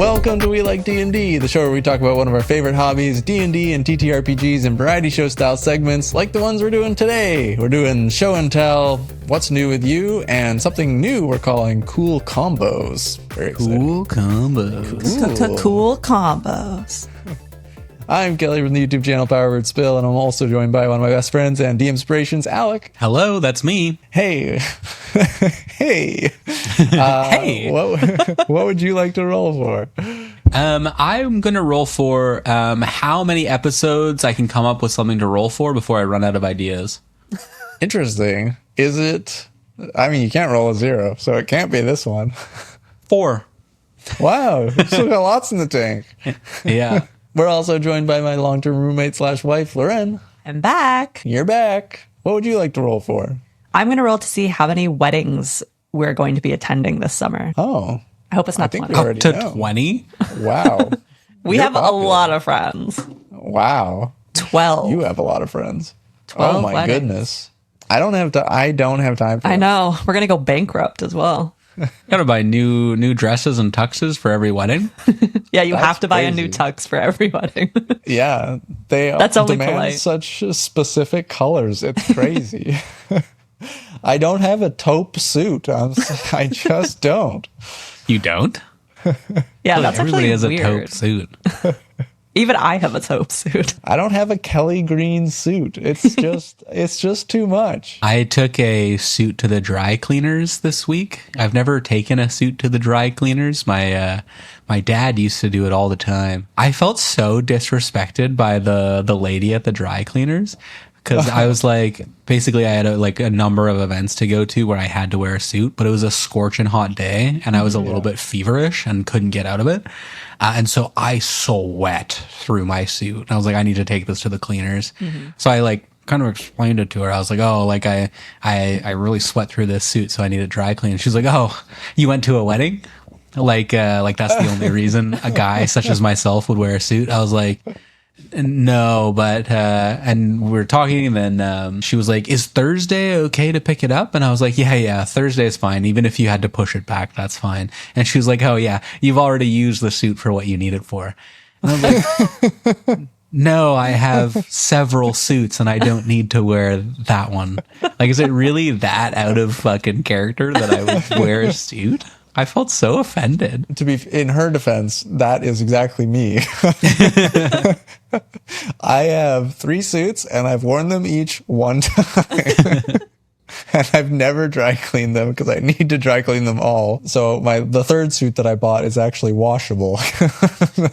Welcome to We Like D&D, the show where we talk about one of our favorite hobbies, D&D and TTRPGs and variety show style segments like the ones we're doing today. We're doing show and tell, what's new with you, and something new we're calling cool combos. Very exciting. Cool combos. Cool combos. I'm Kelly from the YouTube channel Power Word Spill, and I'm also joined by one of my best friends and D-Inspirations, Alec. Hello, that's me. Hey. Hey. Hey. What would you like to roll for? I'm going to roll for how many episodes I can come up with something to roll for before I run out of ideas. Interesting. Is it... I mean, you can't roll a 0, so it can't be this one. 4. Wow. You still got lots in the tank. Yeah. We're also joined by my long-term roommate / wife, Loren. I'm back. You're back. What would you like to roll for? I'm going to roll to see how many weddings we're going to be attending this summer. Oh. I hope it's not I think 20. we already Up to know. 20? Wow. We You're have popular. a lot of friends. Wow. 12. You have a lot of friends. 12 Oh my weddings. goodness. I don't have time for I that. know. We're going to go bankrupt as well. Gotta buy new dresses and tuxes for every wedding. Yeah, you That's have to buy a crazy. new tux for every wedding. Yeah. They That's only demand polite. such specific colors. It's crazy. I don't have a taupe suit. I just don't. You don't? Yeah, that's Everybody actually has a weird. taupe suit. Even I have a taupe suit. I don't have a Kelly green suit. It's just too much. I took a suit to the dry cleaners this week. I've never taken a suit to the dry cleaners. My dad used to do it all the time. I felt so disrespected by the lady at the dry cleaners because I was like, basically I had a number of events to go to where I had to wear a suit, but it was a scorching hot day and I was a little bit feverish and couldn't get out of it. And so I sweat through my suit. And I was like, I need to take this to the cleaners. So I kind of explained it to her. I was like, oh, I really sweat through this suit, so I need a dry clean. She's like, oh, you went to a wedding? Like that's the only reason a guy such as myself would wear a suit. I was like, no, but and we were talking, and then she was like, is Thursday okay to pick it up? And I was like, yeah, Thursday is fine. Even if you had to push it back, that's fine. And she was like, oh yeah, you've already used the suit for what you need it for. And I was like, no, I have several suits and I don't need to wear that one. Like, is it really that out of fucking character that I would wear a suit? I felt so offended. To be in her defense, that is exactly me. I have 3 suits and I've worn them each one time. And I've never dry cleaned them because I need to dry clean them all. So the third suit that I bought is actually washable.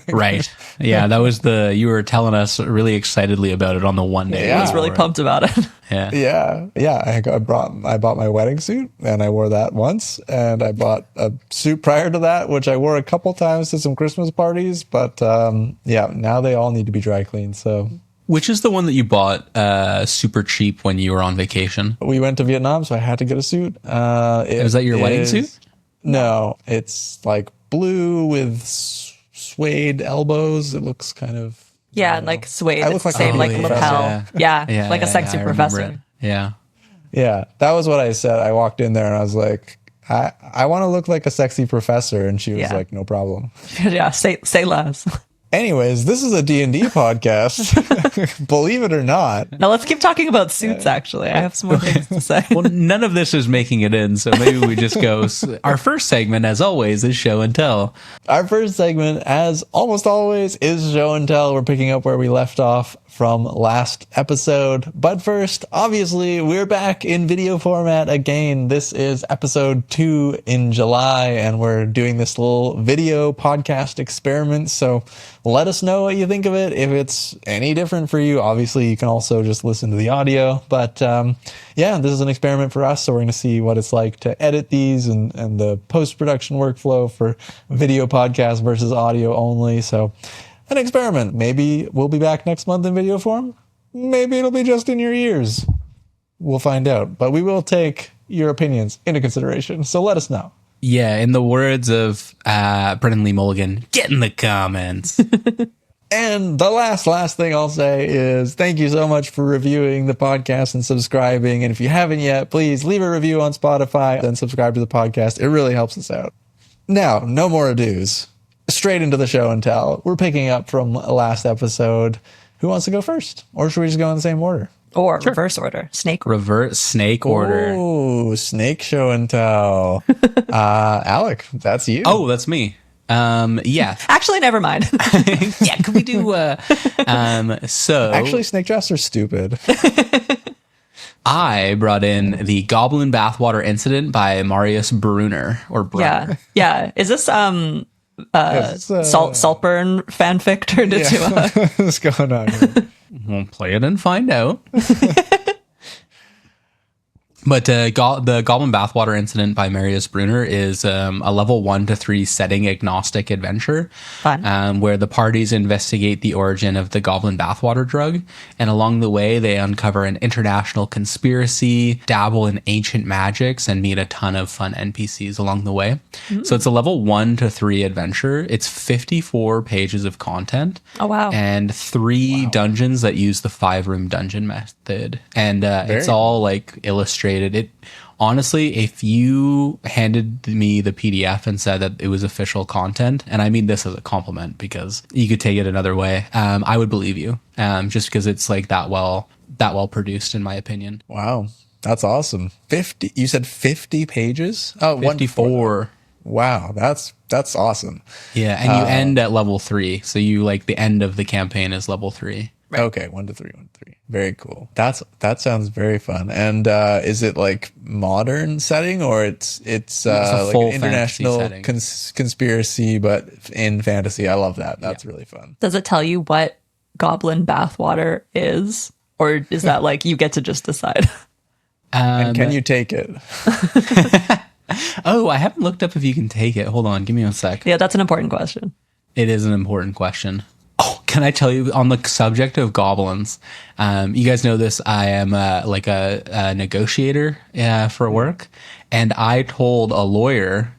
Right. Yeah, that was you were telling us really excitedly about it on the one day. I was really pumped about it. Yeah. Yeah. I bought my wedding suit and I wore that once, and I bought a suit prior to that, which I wore a couple times to some Christmas parties. But now they all need to be dry cleaned. So. Which is the one that you bought super cheap when you were on vacation? We went to Vietnam, so I had to get a suit. Was that your wedding suit? No, it's like blue with suede elbows. It looks kind of... Yeah, like suede. I look like same a like professor. lapel. Yeah, like a sexy I remember professor. it. Yeah. Yeah, that was what I said. I walked in there and I was like, I want to look like a sexy professor. And she was like, no problem. Yeah, say less. Anyways, this is a D&D podcast, believe it or not. Now let's keep talking about suits, actually. I have some more things to say. Well, none of this is making it in, so maybe we just go. Our first segment, as always, is show and tell. Our first segment, as almost always, is show and tell. We're picking up where we left off from last episode. But first, obviously, we're back in video format again. This is episode 2 in July, and we're doing this little video podcast experiment. So let us know what you think of it. If it's any different for you, obviously, you can also just listen to the audio. But this is an experiment for us. So we're going to see what it's like to edit these and the post-production workflow for video podcast versus audio only. So an experiment. Maybe we'll be back next month in video form. Maybe it'll be just in your ears. We'll find out. But we will take your opinions into consideration. So let us know. Yeah, in the words of Brendan Lee Mulligan, get in the comments. And the last thing I'll say is thank you so much for reviewing the podcast and subscribing. And if you haven't yet, please leave a review on Spotify and subscribe to the podcast. It really helps us out. Now, no more ados. straight into the show and tell. We're picking up from last episode. Who wants to go first? Or should we just go in the same order? Or reverse order. Snake order. Reverse snake order. Oh, snake show and tell. Alec, that's you. Oh, that's me. Yeah. Actually, never mind. Yeah, could we do so Actually, snake drafts are stupid. I brought in the Goblin Bathwater Incident by Marius Brunner or Brunner. Yeah. Is this Saltburn fanfic turned into What's going on here? We'll play it and find out. But the Goblin Bathwater Incident by Marius Brunner is a level 1 to 3 setting agnostic adventure. Fun. Where the parties investigate the origin of the Goblin Bathwater drug. And along the way, they uncover an international conspiracy, dabble in ancient magics, and meet a ton of fun NPCs along the way. So it's a level 1 to 3 adventure. It's 54 pages of content. Oh, wow. And 3 dungeons that use the 5-room dungeon method. And it's all like illustrated. It honestly, if you handed me the PDF and said that it was official content, and I mean this as a compliment because you could take it another way, I would believe you, just because it's like that well produced in my opinion. Wow, that's awesome. 50. You said 50 pages? Oh, 54. Wow, that's awesome. Yeah, and you end at level 3, so you like the end of the campaign is level 3. Right. Okay, 1 to 3, 1 to 3. Very cool. That sounds very fun. And is it like modern setting or it's like an international conspiracy, but in fantasy? I love that. That's really fun. Does it tell you what Goblin Bathwater is? Or is that like you get to just decide? And can you take it? Oh, I haven't looked up if you can take it. Hold on, give me a sec. Yeah, that's an important question. It is an important question. Oh, can I tell you on the subject of goblins? You guys know this. I am like a negotiator for work, and I told a lawyer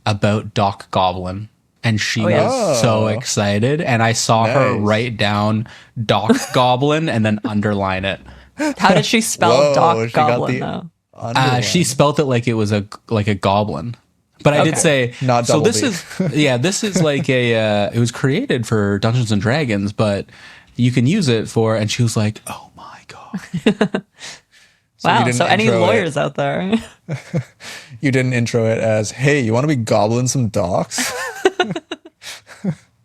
about Doc Goblin, and she was so excited. And I saw her write down Doc Goblin and then underline it. How did she spell Doc Goblin though? She spelt it like it was a goblin. But I did say, not so this B. is like it was created for Dungeons and Dragons, but you can use it for, and she was like, oh my God. Wow. So any lawyers out there? You didn't intro it as, hey, you want to be gobbling some docs?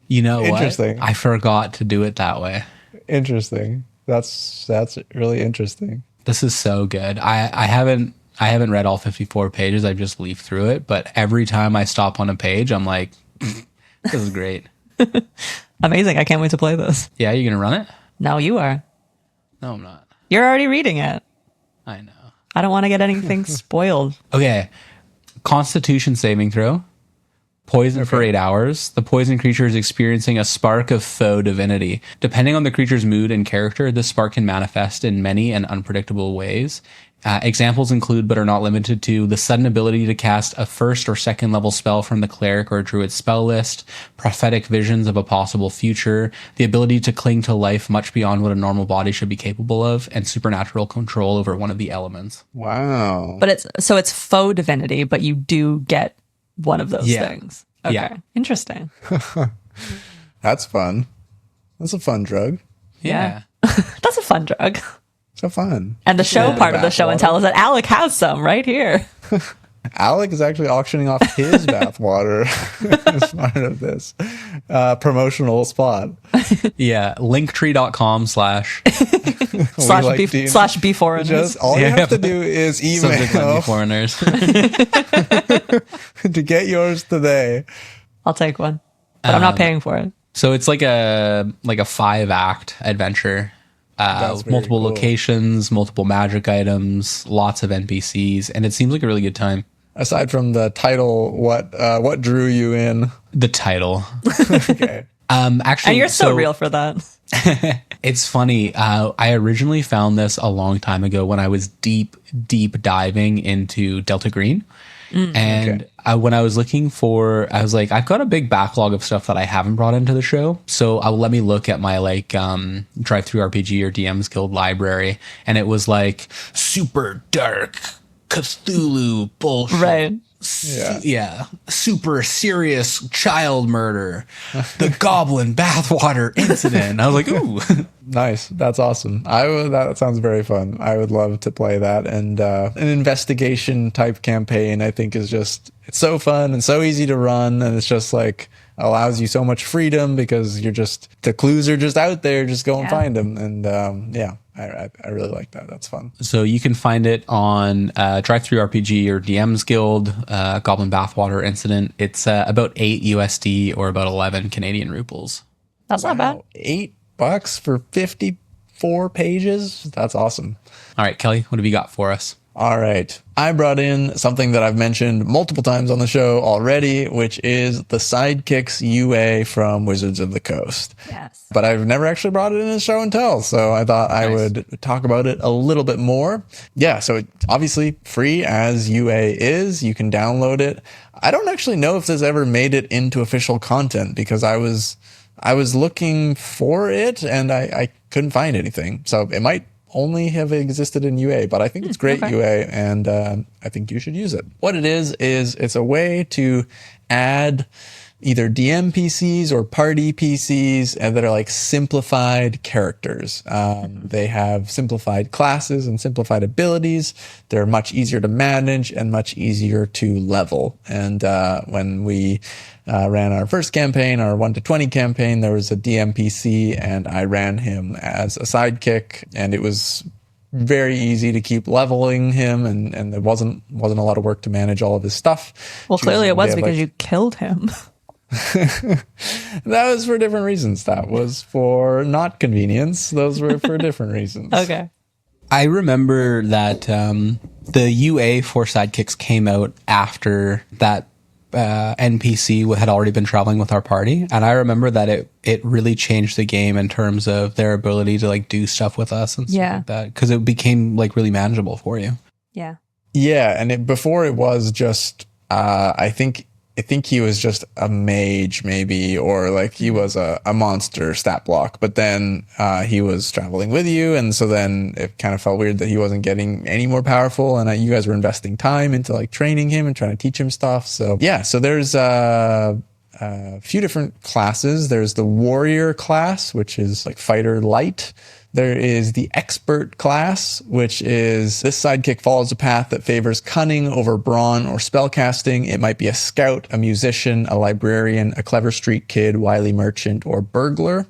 You know what? Interesting. I forgot to do it that way. Interesting. That's really interesting. This is so good. I haven't read all 54 pages. I just leafed through it. But every time I stop on a page, I'm like, this is great. Amazing. I can't wait to play this. Yeah, you going to run it? No, you are. No, I'm not. You're already reading it. I know. I don't want to get anything spoiled. Okay. Constitution saving throw. Poison for 8 hours. The poison creature is experiencing a spark of faux divinity. Depending on the creature's mood and character, this spark can manifest in many and unpredictable ways. Examples include, but are not limited to, the sudden ability to cast a 1st or 2nd level spell from the cleric or druid spell list, prophetic visions of a possible future, the ability to cling to life much beyond what a normal body should be capable of, and supernatural control over one of the elements. Wow. But it's faux divinity, but you do get one of those things. Okay. Yeah. Interesting. That's fun. That's a fun drug. Yeah. That's a fun drug. So fun. And the show part of the show and tell is that Alec has some right here. Alec is actually auctioning off his bathwater as part of this promotional spot. Yeah. Linktree.com/ slash B4. Just all you have to do is Subject line email foreigners. to get yours today. I'll take one, but I'm not paying for it. So it's like a 5-act adventure. Multiple locations, multiple magic items, lots of NPCs, and it seems like a really good time. Aside from the title, what drew you in? The title. Okay. Actually, And you're so real for that. It's funny. I originally found this a long time ago when I was deep diving into Delta Green. And when I was looking I was like, I've got a big backlog of stuff that I haven't brought into the show. So let me look at my Drive-Thru RPG or DM's Guild library. And it was like super dark Cthulhu bullshit. Right. super serious child murder, the Goblin Bathwater incident. I was like, ooh. Nice. That's awesome. That sounds very fun. I would love to play that. And an investigation type campaign, I think, is just, it's so fun and so easy to run. And it's just like, allows you so much freedom because the clues are just out there. Just go and find them. And I really like that. That's fun. So you can find it on Drive-Thru RPG or DM's Guild, Goblin Bathwater Incident. It's about $8 USD or about 11 Canadian rupees. That's not bad. $8 for 54 pages. That's awesome. All right, Kelly, what have you got for us? All right. I brought in something that I've mentioned multiple times on the show already, which is the Sidekicks UA from Wizards of the Coast. Yes. But I've never actually brought it in a show and tell, so I thought I would talk about it a little bit more. Yeah, so it's obviously free as UA is. You can download it. I don't actually know if this ever made it into official content because I was looking for it and I couldn't find anything. So it might only have existed in UA, but I think it's great UA, and I think you should use it. What it is it's a way to add either DM PCs or party PCs that are like simplified characters. They have simplified classes and simplified abilities. They're much easier to manage and much easier to level. And when we ran our first campaign, our 1 to 20 campaign, there was a DM PC and I ran him as a sidekick, and it was very easy to keep leveling him, and there wasn't a lot of work to manage all of his stuff. Well, clearly it was because you killed him. That was for different reasons. That was for not convenience. Those were for different reasons. Okay. I remember that the UA for Sidekicks came out after that NPC had already been traveling with our party, and I remember that it really changed the game in terms of their ability to like do stuff with us and stuff like that, because it became like really manageable for you. Yeah. Yeah, and before it was just I think he was just a mage maybe, or like he was a monster stat block, but then he was traveling with you, and so then it kind of felt weird that he wasn't getting any more powerful, and you guys were investing time into like training him and trying to teach him stuff. So yeah, so there's a few different classes. There's the warrior class, which is like fighter light. There is the expert class, which is this sidekick follows a path that favors cunning over brawn or spellcasting. It might be a scout, a musician, a librarian, a clever street kid, wily merchant, or burglar.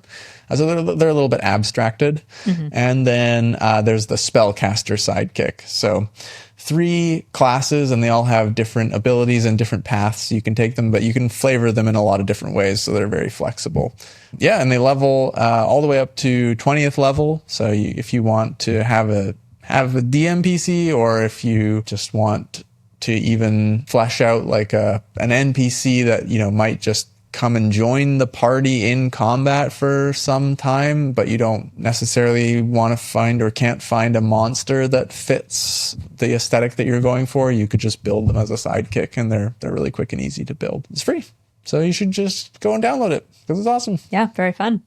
So they're a little bit abstracted. Mm-hmm. And then there's the spellcaster sidekick. So 3 classes, and they all have different abilities and different paths you can take them, but you can flavor them in a lot of different ways, so they're very flexible. Yeah, and they level all the way up to 20th level. So if you want to have a DM PC, or if you just want to even flesh out like an NPC that might just come and join the party in combat for some time, but you don't necessarily want to find or can't find a monster that fits the aesthetic that you're going for, you could just build them as a sidekick, and they're really quick and easy to build. It's free, so you should just go and download it because it's awesome. Yeah, very fun.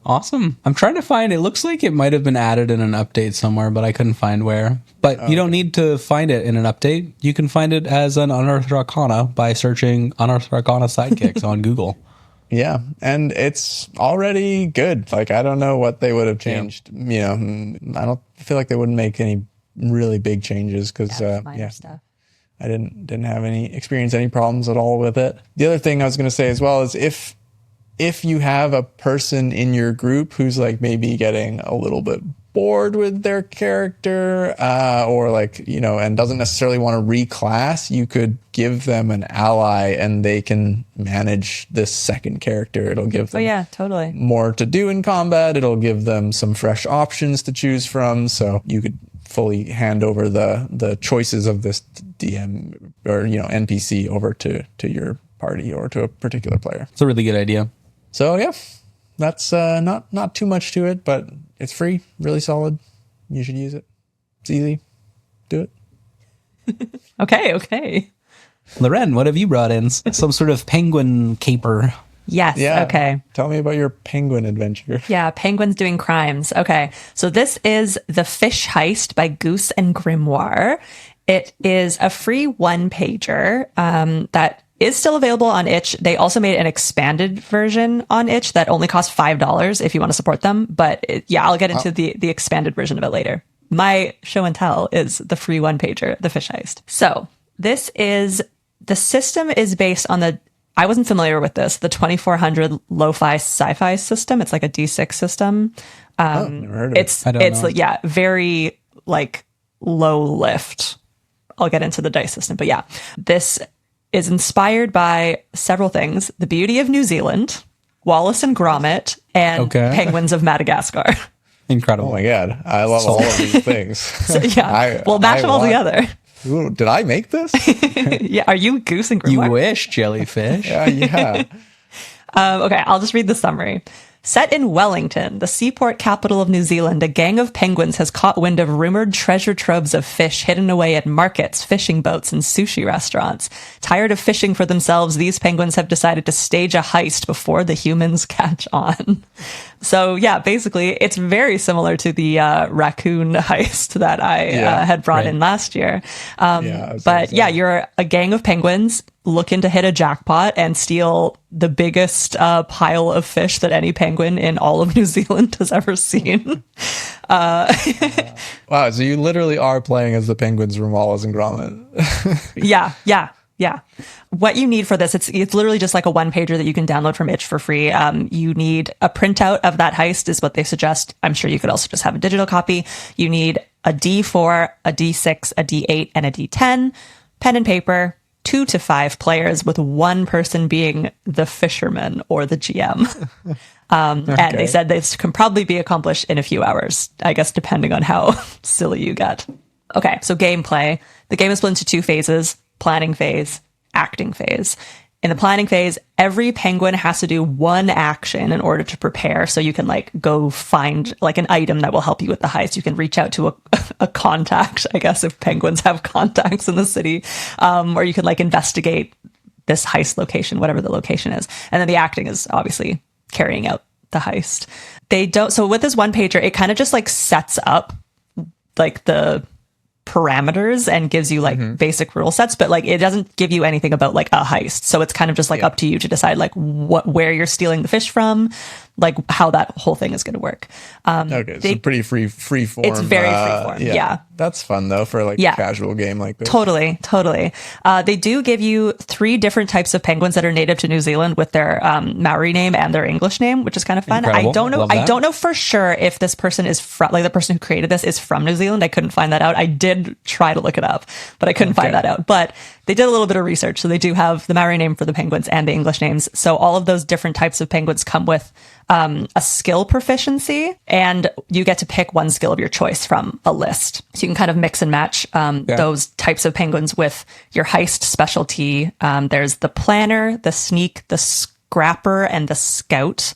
Awesome. I'm trying to find, it looks like it might have been added in an update somewhere, but I couldn't find where. But you don't need to find it in an update. You can find it as an Unearthed Arcana by searching Unearthed Arcana Sidekicks on Google. Yeah, and it's already good. Like, I don't know what they would have changed. I don't feel like they wouldn't make any really big changes because stuff. I didn't have any problems at all with it. The other thing I was going to say as well is if you have a person in your group who's like maybe getting a little bit bored with their character or like, and doesn't necessarily want to reclass, you could give them an ally and they can manage this second character. It'll give them totally more to do in combat. It'll give them some fresh options to choose from. So you could fully hand over the choices of this DM or, NPC over to your party or to a particular player. It's a really good idea. So yeah, that's not too much to it, but it's free, really solid. You should use it. It's easy. Do it. Okay. Loren, what have you brought in? Some sort of penguin caper. Yes. Yeah. Okay. Tell me about your penguin adventure. Yeah. Penguins doing crimes. Okay. So this is The Fish Heist by Goose and Grimoire. It is a free one-pager that is still available on itch. They also made an expanded version on itch that only costs $5 if you want to support them. But I'll get into the expanded version of it later. My show and tell is the free one-pager, The Fish Heist. So the system is based on I wasn't familiar with this, the 2400 lo-fi sci-fi system. It's like a D6 system. Never heard of it. It's like, very like low lift. I'll get into the dice system, but this is inspired by several things: the beauty of New Zealand, Wallace and Gromit, and penguins of Madagascar. Incredible! Oh my god, I love all of these things. So, we'll mash them all together. Ooh, did I make this? Are you Goose and Grimoire? You wish, jellyfish. Yeah. Okay, I'll just read the summary. Set in Wellington, the seaport capital of New Zealand, a gang of penguins has caught wind of rumored treasure troves of fish hidden away at markets, fishing boats, and sushi restaurants. Tired of fishing for themselves, these penguins have decided to stage a heist before the humans catch on. So, basically, it's very similar to the raccoon heist that I had brought in last year. You're a gang of penguins looking to hit a jackpot and steal the biggest pile of fish that any penguin in all of New Zealand has ever seen. Wow, so you literally are playing as the penguins from Wallace and Gromit. Yeah. What you need for this, it's literally just like a one-pager that you can download from itch for free. You need a printout of that heist is what they suggest. I'm sure you could also just have a digital copy. You need a D4, a D6, a D8, and a D10, pen and paper, 2 to 5 players, with one person being the fisherman or the GM. And they said this can probably be accomplished in a few hours, I guess, depending on how silly you get. Okay, so gameplay. The game is split into 2 phases: planning phase, acting phase. In the planning phase, every penguin has to do one action in order to prepare. So you can go find an item that will help you with the heist. You can reach out to a contact, I guess, if penguins have contacts in the city, or you can investigate this heist location, whatever the location is. And then the acting is obviously carrying out the heist. So with this one pager, it kind of just sets up the parameters and gives you basic rule sets, but it doesn't give you anything about a heist. So it's kind of just up to you to decide where you're stealing the fish from, how that whole thing is going to work. So pretty free form. It's very free form. Yeah. That's fun though for a casual game like this. Totally. They do give you 3 different types of penguins that are native to New Zealand with their Maori name and their English name, which is kind of fun. Incredible. I don't know for sure if this person is from the person who created this is from New Zealand. I couldn't find that out. I did try to look it up, but I couldn't find that out. But they did a little bit of research. So they do have the Maori name for the penguins and the English names. So all of those different types of penguins come with a skill proficiency, and you get to pick one skill of your choice from a list. So you can kind of mix and match those types of penguins with your heist specialty. There's the planner, the sneak, the scrapper, and the scout.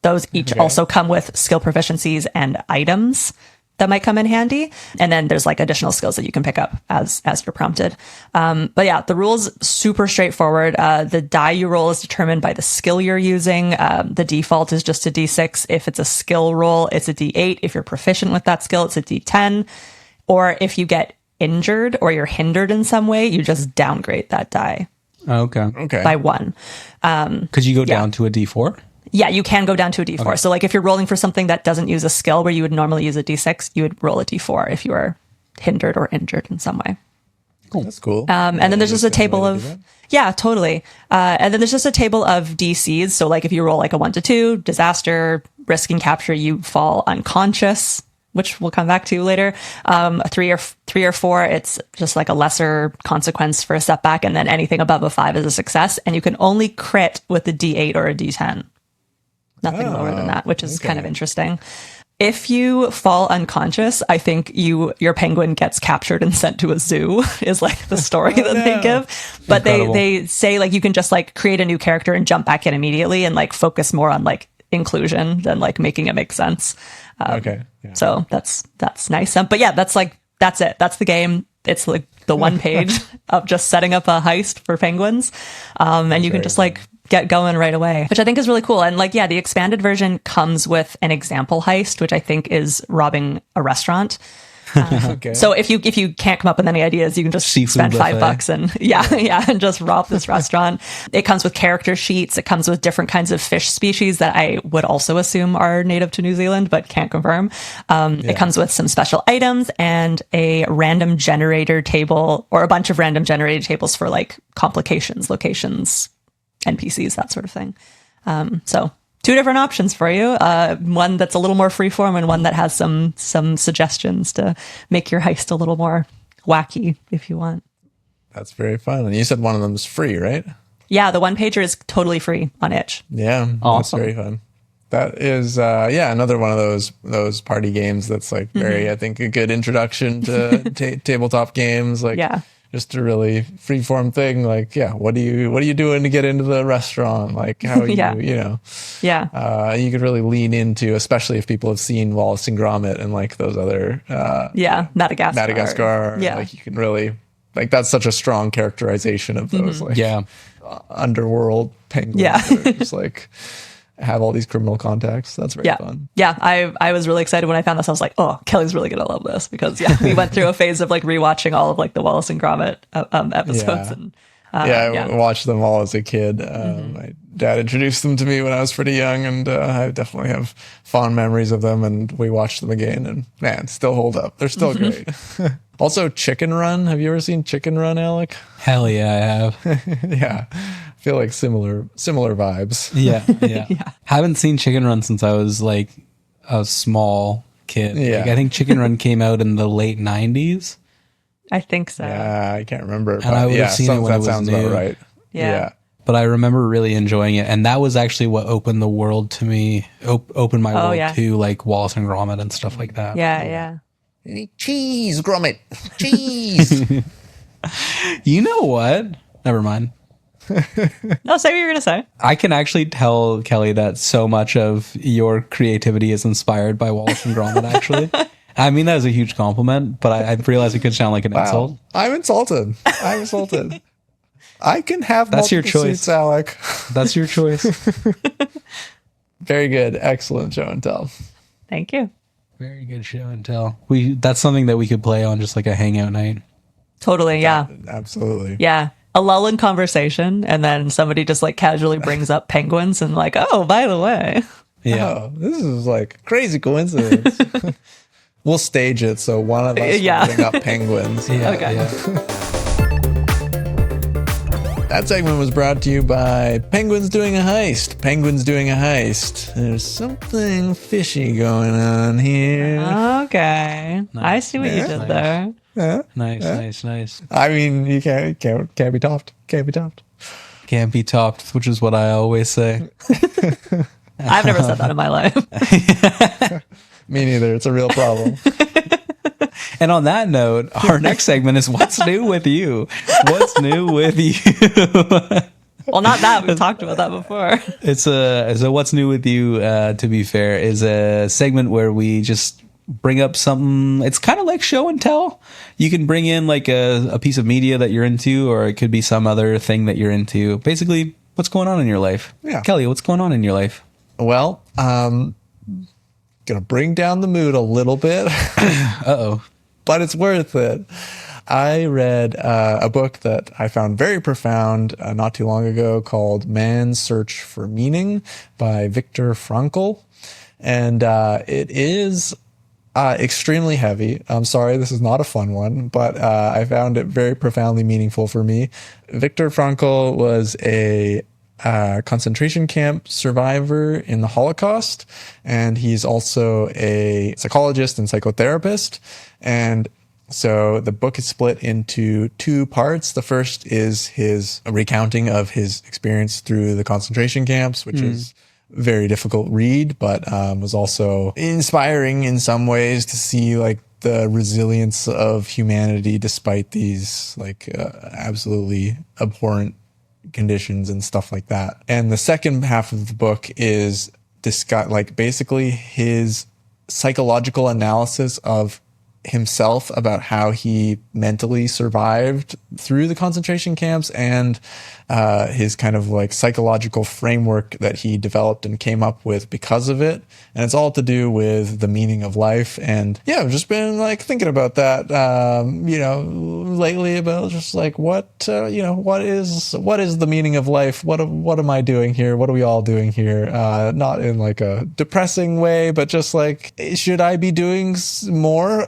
Those each also come with skill proficiencies and items that might come in handy. And then there's additional skills that you can pick up as you're prompted. The rules super straightforward. The die you roll is determined by the skill you're using. The default is just a D6. If it's a skill roll, it's a D8. If you're proficient with that skill, it's a D10. Or if you get injured or you're hindered in some way, you just downgrade that die. Okay. By 1. Could you go down to a D4? Yeah, you can go down to a D4. Okay. So if you're rolling for something that doesn't use a skill where you would normally use a D6, you would roll a D4 if you are hindered or injured in some way. Cool. That's cool. And then there's just a table of... Yeah, totally. And then there's just a table of DCs. So if you roll a 1 to 2, disaster, risk and capture, you fall unconscious, which we'll come back to later. A 3 or 4, it's just a lesser consequence for a setback. And then anything above a 5 is a success. And you can only crit with a D8 or a D10. Nothing lower than that, which is kind of interesting. If you fall unconscious, I think your penguin gets captured and sent to a zoo is the story that they give. But they say you can just create a new character and jump back in immediately and focus more on inclusion than making it make sense. So that's nice. But that's it. That's the game. It's the one page of just setting up a heist for penguins. And you can just get going right away, which I think is really cool. And the expanded version comes with an example heist, which I think is robbing a restaurant. Okay. So if you can't come up with any ideas, you can just Seafood spend buffet. $5 and and just rob this restaurant. It comes with character sheets. It comes with different kinds of fish species that I would also assume are native to New Zealand, but can't confirm. It comes with some special items and a random generator table, or a bunch of random generated tables for like complications, locations, NPCs, that sort of thing. So 2 different options for you. One that's a little more freeform and one that has some suggestions to make your heist a little more wacky if you want. That's very fun. And you said one of them is free, right? Yeah, the one pager is totally free on itch. Yeah, Awesome. that's very fun. That is, another one of those party games that's like very, I think, a good introduction to tabletop games. Like, just a really freeform thing. Like, what are you doing to get into the restaurant? Like, how are you, you could really lean into, especially if people have seen Wallace and Gromit and like those other, Madagascar. Yeah. Like, you can really, like, that's such a strong characterization of those, underworld penguins. Yeah. that are just like, have all these criminal contacts. That's very fun. Yeah, I was really excited when I found this. I was like, oh, Kelly's really gonna love this, because we went through a phase of like rewatching all of like the Wallace and Gromit episodes. And I watched them all as a kid. My dad introduced them to me when I was pretty young, and I definitely have fond memories of them, and we watched them again, and man, still hold up. They're still great. Also, Chicken Run. Have you ever seen Chicken Run, Alec? Hell yeah, I have. Yeah. I feel like similar vibes. Yeah. Haven't seen Chicken Run since I was like a small kid. Yeah. Like, I think Chicken Run came out in the late 90s. I think so. Yeah, I can't remember. And I would have seen it when it was sounds new. about right. Yeah. But I remember really enjoying it, and that was actually what opened the world to me. Opened my world to like Wallace and Gromit and stuff like that. Yeah. Cheese, Gromit. Cheese. You know what? Never mind. No, say what you're gonna say. I can actually tell, Kelly, that so much of your creativity is inspired by Wallace and Gromit, actually. I mean that as a huge compliment, but I realized it could sound like an insult. I'm insulted. I can have That's your multiple choice. suits, Alec. That's your choice. Very good. Excellent show and tell. Thank you. Very good show and tell. That's something that we could play on just like a hangout night. Totally, yeah. Absolutely. Yeah. A lull in conversation, and then somebody just like casually brings up penguins and like, oh, by the way. Yeah. Oh, this is like crazy coincidence. We'll stage it so one of us will bring up penguins. Yeah. Okay. Yeah. That segment was brought to you by Penguins Doing a Heist. Penguins Doing a Heist. There's something fishy going on here. Okay. I see what you did there. Nice. I mean, you can't be topped. Can't be topped. Can't be topped, which is what I always say. I've never said that in my life. Me neither. It's a real problem. And on that note, our next segment is What's New With You? What's new with you? Well, not that. We've talked about that before. It's a What's New With You, to be fair, is a segment where we just bring up something. It's kind of like show and tell. You can bring in like a piece of media that you're into, or it could be some other thing that you're into. Basically, what's going on in your life? Yeah. Kelly, what's going on in your life? Well, gonna bring down the mood a little bit. Uh-oh. But it's worth it. I read a book that I found very profound not too long ago called Man's Search for Meaning by Viktor Frankl. And it is extremely heavy. I'm sorry, this is not a fun one, but I found it very profoundly meaningful for me. Viktor Frankl was a concentration camp survivor in the Holocaust, and he's also a psychologist and psychotherapist. And so the book is split into 2 parts. The first is his recounting of his experience through the concentration camps, which is a very difficult read, but was also inspiring in some ways to see like the resilience of humanity despite these like absolutely abhorrent conditions and stuff like that. And the second half of the book is basically his psychological analysis of himself about how he mentally survived through the concentration camps and his kind of like psychological framework that he developed and came up with because of it. And it's all to do with the meaning of life. And yeah, I've just been like thinking about that, lately, about just like what is the meaning of life? What am I doing here? What are we all doing here? Not in like a depressing way, but just like, should I be doing more?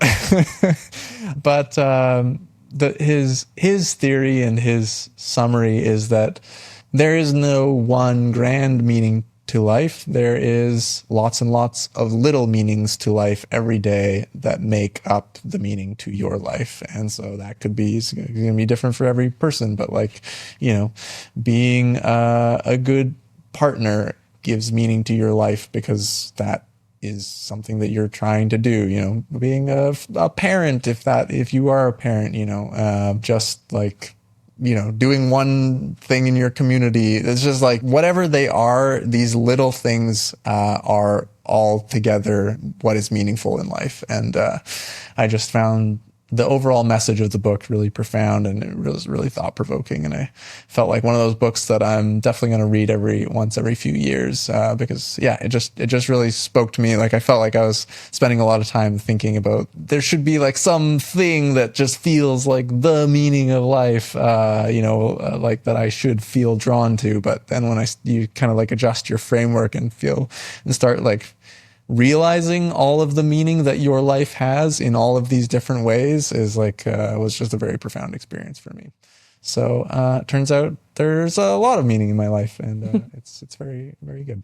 But his theory and his summary is that there is no one grand meaning to life. There is lots and lots of little meanings to life every day that make up the meaning to your life. And so that could be, it's going to be different for every person, but like, being a good partner gives meaning to your life because that is something that you're trying to do, being a parent, if you are a parent, just like, doing one thing in your community. It's just like whatever they are, these little things are all together what is meaningful in life. And I just found the overall message of the book really profound, and it was really thought-provoking. And I felt like one of those books that I'm definitely going to read every few years, because it just really spoke to me. Like I felt like I was spending a lot of time thinking about there should be like something that just feels like the meaning of life, like that I should feel drawn to. But then when you kind of like adjust your framework and start like realizing all of the meaning that your life has in all of these different ways is like, was just a very profound experience for me. So, it turns out there's a lot of meaning in my life, and, it's very, very good.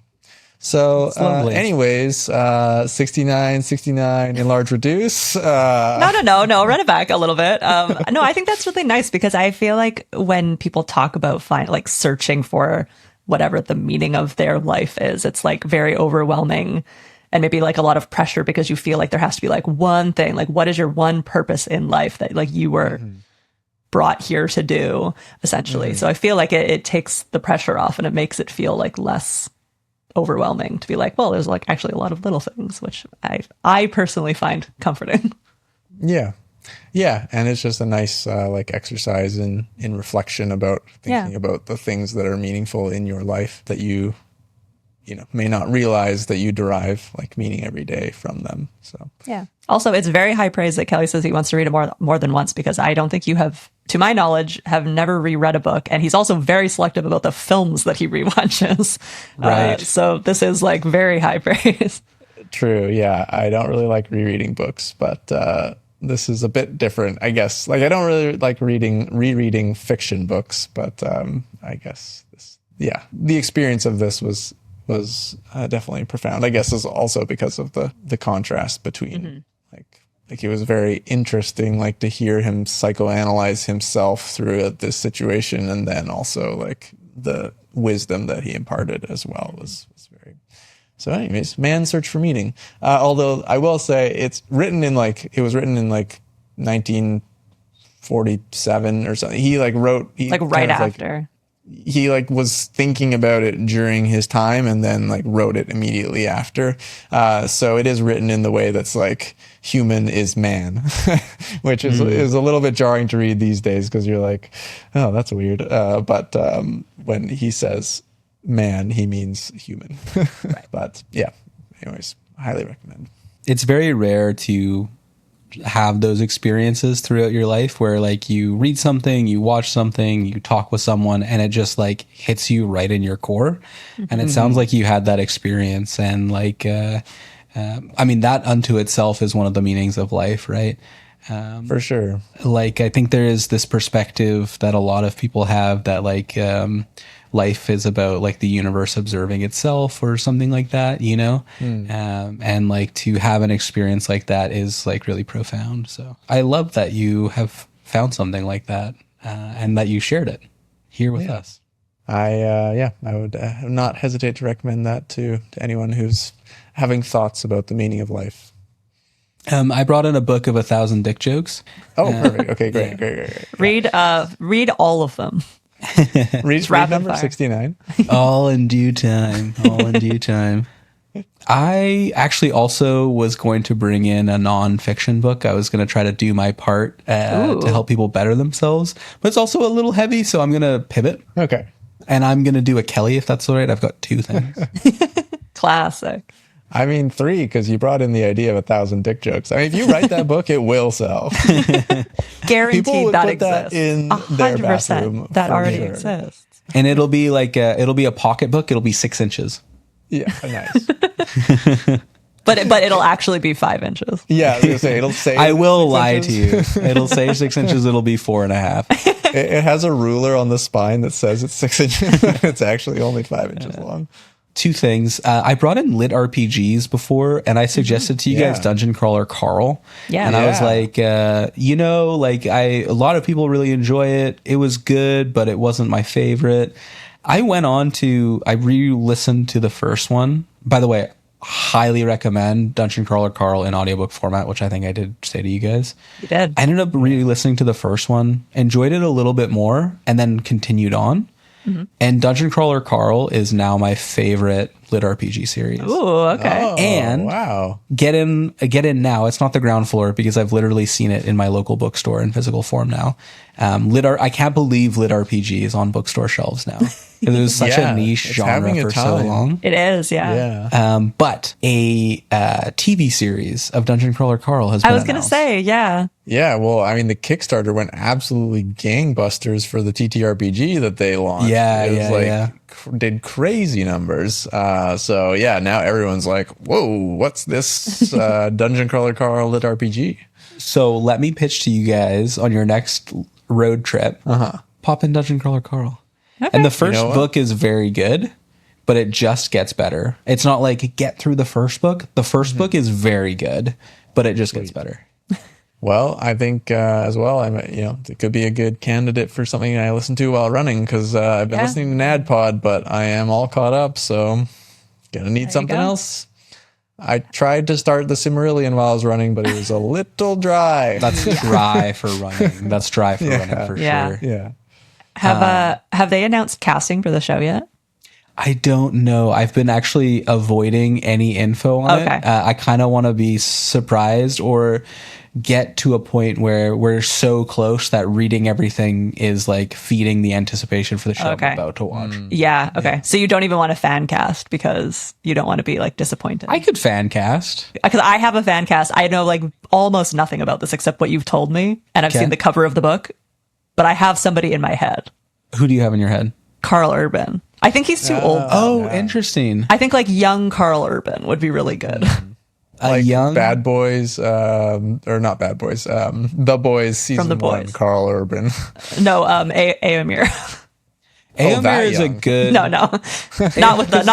So, anyways, 69, enlarge, reduce. No, run it back a little bit. No, I think that's really nice because I feel like when people talk about searching for whatever the meaning of their life is, it's like very overwhelming. And maybe like a lot of pressure because you feel like there has to be like one thing, like what is your one purpose in life that like you were brought here to do, essentially. So I feel like it takes the pressure off and it makes it feel like less overwhelming to be like, well, there's like actually a lot of little things, which I personally find comforting. Yeah. Yeah. And it's just a nice like exercise in reflection about thinking about the things that are meaningful in your life that you may not realize that you derive like meaning every day from them. So yeah. Also, it's very high praise that Kelly says he wants to read it more than once, because I don't think you have, to my knowledge, have never reread a book. And he's also very selective about the films that he rewatches. Right. So this is like very high praise. True. Yeah. I don't really like rereading books, but this is a bit different, I guess. Like I don't really like rereading fiction books, but I guess the experience of this was definitely profound. I guess is also because of the contrast between like it was very interesting like to hear him psychoanalyze himself through this situation, and then also like the wisdom that he imparted as well was very. So anyways, Man's Search for Meaning. Although I will say it was written in like 1947 or something. He like wrote right after. He like was thinking about it during his time and then like wrote it immediately after. So it is written in the way that's like human is man, which is a little bit jarring to read these days because you're like, oh, that's weird. But when he says man, he means human. Right. But yeah, anyways, highly recommend. It's very rare to have those experiences throughout your life where like you read something, you watch something, you talk with someone, and it just like hits you right in your core. And it sounds like you had that experience, and like I mean that unto itself is one of the meanings of life, right? For sure. Like I think there is this perspective that a lot of people have that like life is about like the universe observing itself or something like that, and like to have an experience like that is like really profound. So I love that you have found something like that and that you shared it here with us. I would not hesitate to recommend that to anyone who's having thoughts about the meaning of life. I brought in a book of 1,000 dick jokes. Oh, perfect. Okay, great. Read all of them. Read number 69. All in due time. All in due time. I actually also was going to bring in a nonfiction book. I was going to try to do my part to help people better themselves, but it's also a little heavy, so I'm going to pivot. Okay. And I'm going to do a Kelly, if that's all right. I've got 2 things. Classic. I mean 3, because you brought in the idea of 1,000 dick jokes. I mean, if you write that book, it will sell. Guaranteed People would that put exists. that in their 100% bathroom. that for already sure. exists. And it'll be like it'll be a pocket book. It'll be 6 inches. Yeah, nice. But it'll actually be 5 inches. Yeah, I was gonna say it'll say. I will 6 lie inches. to you. It'll say 6 inches. It'll be 4.5. It has a ruler on the spine that says it's 6 inches. It's actually only 5 inches long. 2 things. I brought in lit RPGs before, and I suggested to you guys Yeah. Dungeon Crawler Carl. Yeah. And I was Yeah. like, a lot of people really enjoy it. It was good, but it wasn't my favorite. I re-listened to the first one. By the way, highly recommend Dungeon Crawler Carl in audiobook format, which I think I did say to you guys. You did. I ended up re-listening to the first one, enjoyed it a little bit more, and then continued on. And Dungeon Crawler Carl is now my favorite lit RPG series. Ooh, okay. Oh, And- wow. Get in now. It's not the ground floor because I've literally seen it in my local bookstore in physical form now. I can't believe lit RPG is on bookstore shelves now. It was such Yeah, a niche it's genre having a for so time. long. It is, yeah. Yeah. But a TV series of Dungeon Crawler Carl has been I was going to announced. say, yeah. Yeah, well, I mean, the Kickstarter went absolutely gangbusters for the TTRPG that they launched. Yeah, it was yeah, like yeah. did crazy numbers. So yeah, now everyone's like, "Whoa, what's this Dungeon Crawler Carl lit RPG?" So let me pitch to you guys on your next road trip. Pop in Dungeon Crawler Carl. And the first know what? book is very good, but it just gets better. It's not like get through the first book. The 1st book is very good, but it just gets better. Well, I think as well, it could be a good candidate for something I listen to while running because I've been Yeah. listening to NADPOD, but I am all caught up, so gonna need something go. else. I tried to start the Cimmerillion while I was running, but it was a little dry. That's dry for running. That's dry for running for Yeah. sure. Yeah. Have they announced casting for the show yet? I don't know. I've been actually avoiding any info on Okay. it. I kind of want to be surprised or get to a point where we're so close that reading everything is like feeding the anticipation for the show Okay. I'm about to watch. Yeah. Okay. So you don't even want a fan cast because you don't want to be like disappointed. I could fan cast. Because I have a fan cast. I know like almost nothing about this except what you've told me, and I've Okay. seen the cover of the book. But I have somebody in my head, Who do you have in your head? Carl Urban. I think he's too old. Oh, interesting. I think like young Carl Urban would be really good. A Like young Bad Boys, or not Bad Boys, The Boys season The 1, Boys. Carl Urban. No, Aomir. Aomir that is a young. good No, not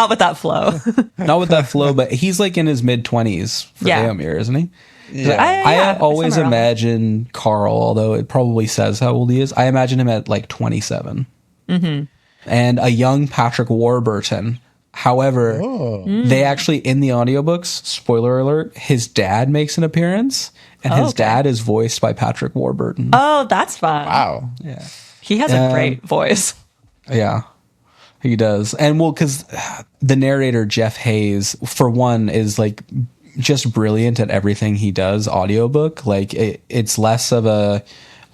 with that flow. not with that flow, but he's like in his mid-20s for Yeah. Aomir, isn't he? Yeah. I always somewhere around there. imagine Carl, although it probably says how old he is. I imagine him at like 27. And a young Patrick Warburton. However, they actually, in the audiobooks, spoiler alert, his dad makes an appearance, and his okay. dad is voiced by Patrick Warburton. Oh, that's fun. Wow. Yeah. He has a great voice. Yeah, he does. And well, because the narrator, Jeff Hayes, for one, is like just brilliant at everything he does audiobook. Like it's less of a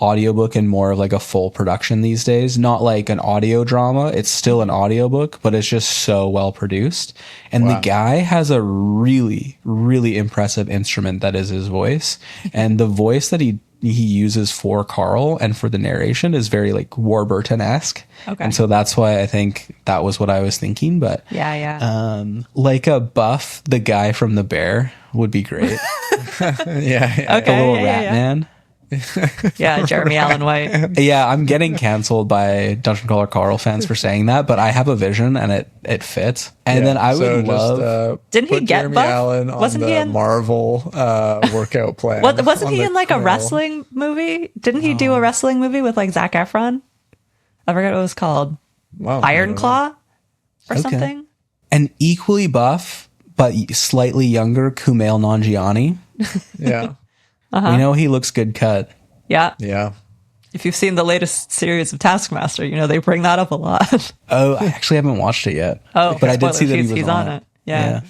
audiobook and more of like a full production these days. Not like an audio drama. It's still an audiobook, but it's just so well produced. And the guy has a really, really impressive instrument that is his voice. And the voice that he uses for Carl and for the narration is very like Warburton-esque. Okay. And so that's why I think that was what I was thinking. But Yeah. like a Buff, the guy from The Bear, would be great. Yeah. Okay. A little yeah, rat yeah. man. Yeah, Jeremy Allen White. Yeah, I'm getting canceled by Dungeon Crawler Carl fans for saying that, but I have a vision and it fits. And then I would love. Didn't he put get Jeremy buff? Allen on Wasn't the he in- Marvel workout plan? Wasn't on he the in like a Krill. wrestling movie? Didn't he do a wrestling movie with like Zac Efron? I forgot what it was called. Wow, Iron Claw or Okay. something? An equally buff, but slightly younger Kumail Nanjiani. Yeah. Uh-huh. We know he looks good cut. Yeah. Yeah. If you've seen the latest series of Taskmaster, you know they bring that up a lot. Oh, I actually haven't watched it yet. Oh, but I did see that spoilers, he was he's on on it. Yeah.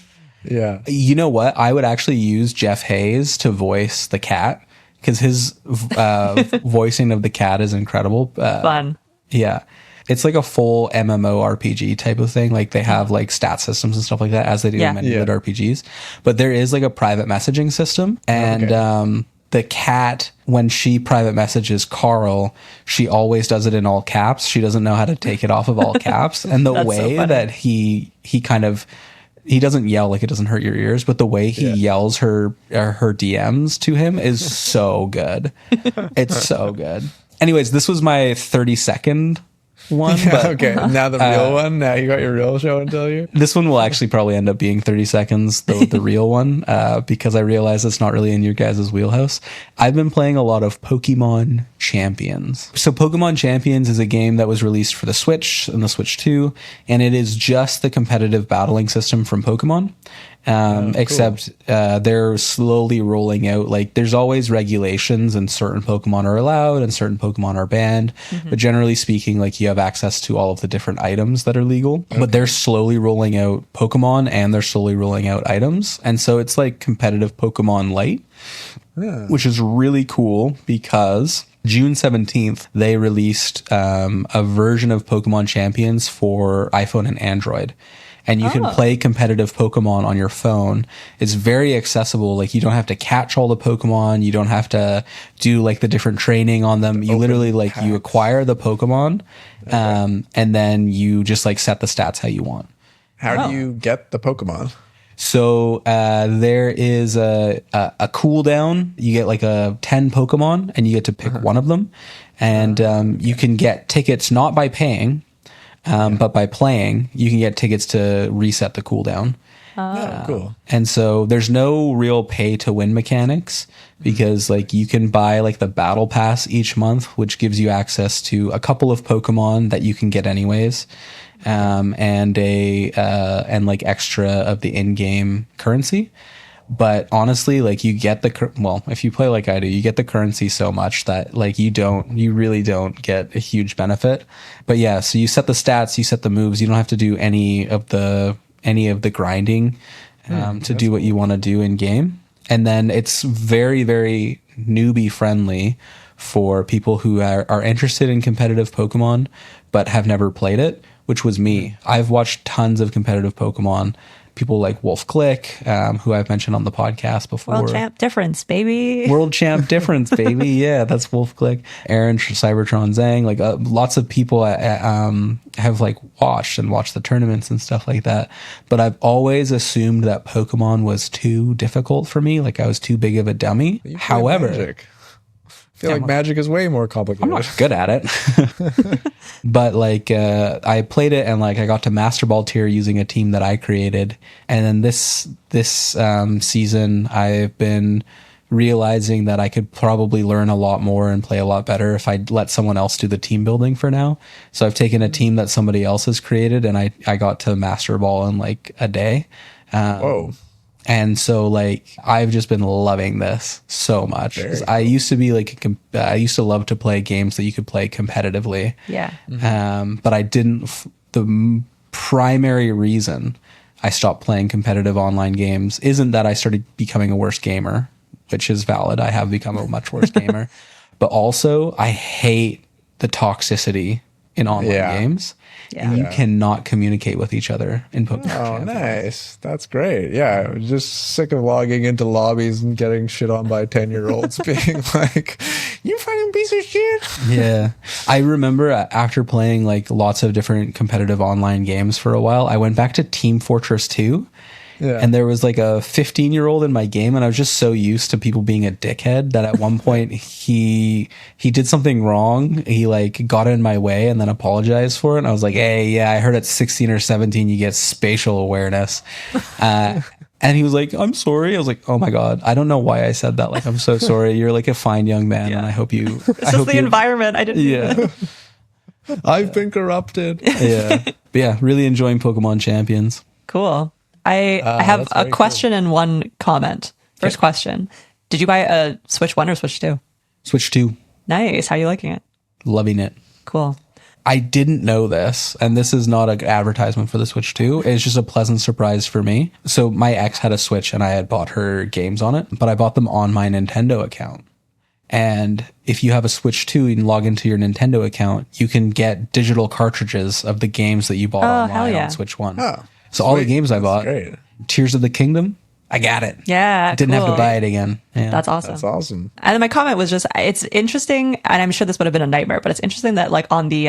Yeah. You know what? I would actually use Jeff Hayes to voice the cat because his voicing of the cat is incredible. Fun. Yeah. It's like a full MMORPG type of thing. Like they have like stat systems and stuff like that as they do in many good RPGs. But there is like a private messaging system. And the cat, when she private messages Carl, she always does it in all caps. She doesn't know how to take it off of all caps. And the way that he kind of, he doesn't yell like it doesn't hurt your ears, but the way he yells her DMs to him is so good. It's so good. Anyways, this was my 30-second one. Yeah, But okay. Now the real one. Now you got your real show and tell you. this one will actually probably end up being 30 seconds, the real one, because I realize it's not really in your guys' wheelhouse. I've been playing a lot of Pokemon Champions. So Pokemon Champions is a game that was released for the Switch and the Switch 2, and it is just the competitive battling system from Pokemon. Except they're slowly rolling out, like there's always regulations and certain Pokemon are allowed and certain Pokemon are banned. But generally speaking, like you have access to all of the different items that are legal. But they're slowly rolling out Pokemon and they're slowly rolling out items. And so it's like competitive Pokemon Light, which is really cool because June 17th, they released a version of Pokemon Champions for iPhone and Android. And you can play competitive Pokemon on your phone. It's very accessible. Like you don't have to catch all the Pokemon. You don't have to do like the different training on them. You literally like you acquire the Pokemon, and then you just like set the stats how you want. How do you get the Pokemon? So there is a cooldown. You get like 10 Pokemon, and you get to pick one of them. And you can get tickets not by paying. But by playing, you can get tickets to reset the cooldown. Oh, cool. And so there's no real pay to win mechanics because like you can buy like the battle pass each month, which gives you access to a couple of Pokemon that you can get anyways. And like extra of the in-game currency. But honestly, like you get if you play like I do, you get the currency so much that like you really don't get a huge benefit. But yeah, so you set the stats, you set the moves. You don't have to do any of the grinding to do what you want to do in game. And then it's very, very newbie friendly for people who are interested in competitive Pokemon but have never played it, which was me. I've watched tons of competitive Pokemon. People like Wolf Click, who I've mentioned on the podcast before. World champ difference, baby. World champ difference, baby. Yeah, that's Wolf Click. Aaron Cybertron Zhang. Like lots of people have like watched the tournaments and stuff like that. But I've always assumed that Pokemon was too difficult for me. Like I was too big of a dummy. However, Magic. I feel like Magic is way more complicated. I'm not good at it. But like I played it and like I got to Master Ball tier using a team that I created. And then this season I've been realizing that I could probably learn a lot more and play a lot better if I let someone else do the team building for now. So I've taken a team that somebody else has created and I got to Master Ball in like a day. Whoa. And so like I've just been loving this so much. Very I used to be like I used to love to play games that you could play competitively. Yeah. But I didn't. The primary reason I stopped playing competitive online games isn't that I started becoming a worse gamer, which is valid. I have become a much worse gamer, but also I hate the toxicity in online games. Yeah. And you cannot communicate with each other in Pokemon. Oh, Champions. nice. That's great. Yeah. I'm just sick of logging into lobbies and getting shit on by 10-year-olds being like, you fucking piece of shit. Yeah. I remember after playing like lots of different competitive online games for a while, I went back to Team Fortress 2. Yeah. And there was like a 15-year-old in my game, and I was just so used to people being a dickhead that at one point he did something wrong. He like got in my way and then apologized for it. And I was like, hey, yeah, I heard at 16 or 17 you get spatial awareness. And he was like, I'm sorry. I was like, oh my God, I don't know why I said that. Like, I'm so sorry. You're like a fine young man, and I hope you. It's just the environment. I didn't. Yeah. I've been corrupted. Yeah. But yeah, really enjoying Pokemon Champions. Cool. I have that's a very question and one comment. First question. Did you buy a Switch 1 or Switch 2? Switch 2. Nice. How are you liking it? Loving it. Cool. I didn't know this, and this is not an advertisement for the Switch 2. It's just a pleasant surprise for me. So my ex had a Switch, and I had bought her games on it, but I bought them on my Nintendo account. And if you have a Switch 2 and log into your Nintendo account, you can get digital cartridges of the games that you bought online on Switch 1. Oh, so all the games I bought, great. Tears of the Kingdom, I got it. Yeah. Didn't have cool. to buy it again. Yeah. That's awesome. That's awesome. And then my comment was just, it's interesting, and I'm sure this would have been a nightmare, but it's interesting that like on the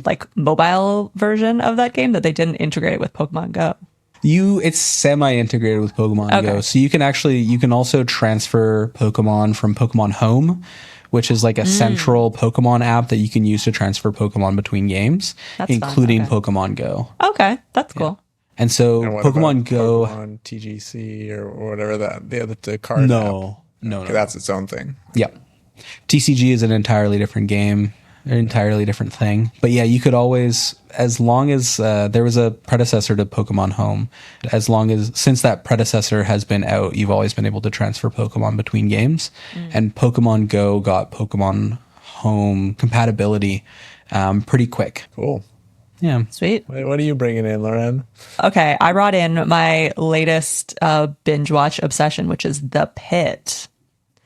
like mobile version of that game that they didn't integrate it with Pokemon Go. It's semi-integrated with Pokemon Go. So you can also transfer Pokemon from Pokemon Home, which is like a central Pokemon app that you can use to transfer Pokemon between games, That's including fun. Okay. Pokemon Go. Okay, that's cool. And so And what Pokemon about Go, Pokemon TGC or whatever the card app? no. Okay, that's its own thing. Yeah. TCG is an entirely different game, an entirely different thing. But yeah, you could always, as long as there was a predecessor to Pokemon Home, since that predecessor has been out, you've always been able to transfer Pokemon between games. And Pokemon Go got Pokemon Home compatibility pretty quick. Cool. Yeah. Sweet. What are you bringing in, Loren? Okay, I brought in my latest binge watch obsession, which is The Pit.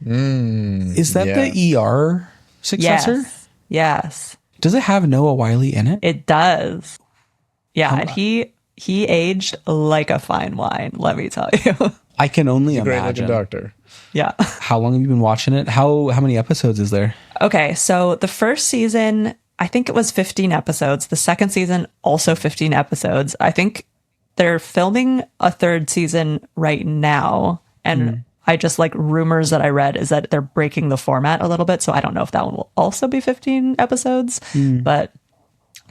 Is that Yeah. the ER successor? Yes. Does it have Noah Wiley in it? It does. Yeah, and he aged like a fine wine, let me tell you. I can only Great looking imagine. doctor. Yeah. How long have you been watching it? How many episodes is there? Okay, so the first season, I think it was 15 episodes. The second season, also 15 episodes. I think they're filming a third season right now. And I just like rumors that I read is that they're breaking the format a little bit. So I don't know if that one will also be 15 episodes. But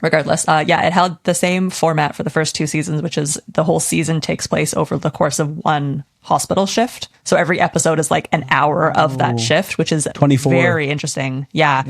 regardless, it held the same format for the first two seasons, which is the whole season takes place over the course of one hospital shift. So every episode is like an hour of that shift, which is 24. very interesting. Yeah.